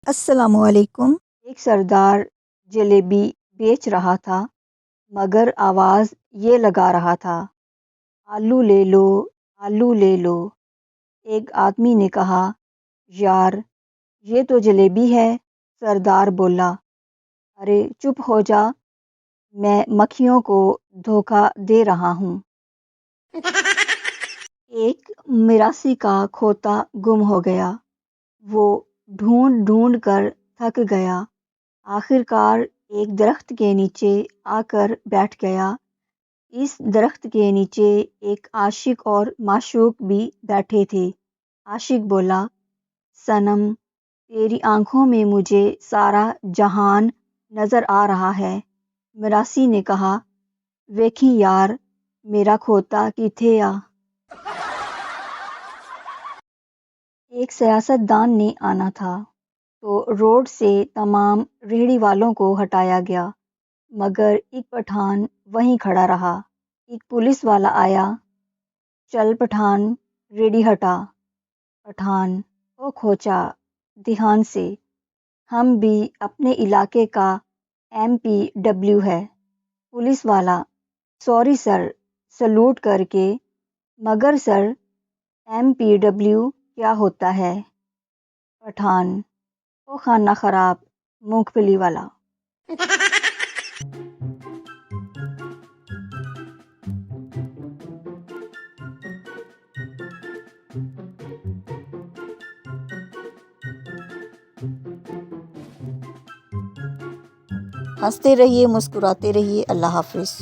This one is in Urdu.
السلام علیکم۔ ایک سردار جلیبی بیچ رہا تھا مگر آواز یہ لگا رہا تھا، آلو لے لو، آلو لے لو۔ ایک آدمی نے کہا، یار یہ تو جلیبی ہے۔ سردار بولا، ارے چپ ہو جا، میں مکھیوں کو دھوکہ دے رہا ہوں۔ ایک مراسی کا کھوتا گم ہو گیا۔ وہ ڈھونڈ ڈھونڈ کر تھک گیا، آخر کار ایک درخت کے نیچے آ کر بیٹھ گیا۔ اس درخت کے نیچے ایک عاشق اور معشوق بھی بیٹھے تھے۔ عاشق بولا، صنم تیری آنکھوں میں مجھے سارا جہان نظر آ رہا ہے۔ مراسی نے کہا، ویکھی یار میرا کھوتا کیتھے آ۔ ایک سیاست دان نے آنا تھا تو روڈ سے تمام ریہڑی والوں کو ہٹایا گیا، مگر ایک پٹھان وہیں کھڑا رہا۔ ایک پولیس والا آیا، چل پٹھان ریہڑی ہٹا۔ پٹھان، او کھوچا دھیان سے، ہم بھی اپنے علاقے کا MP ہے۔ پولیس والا، سوری سر، سلوٹ کر کے، مگر سر MP کیا ہوتا ہے؟ پٹھان، او خانہ خراب مونگ پھلی والا۔ ہنستے رہیے، مسکراتے رہیے۔ اللہ حافظ۔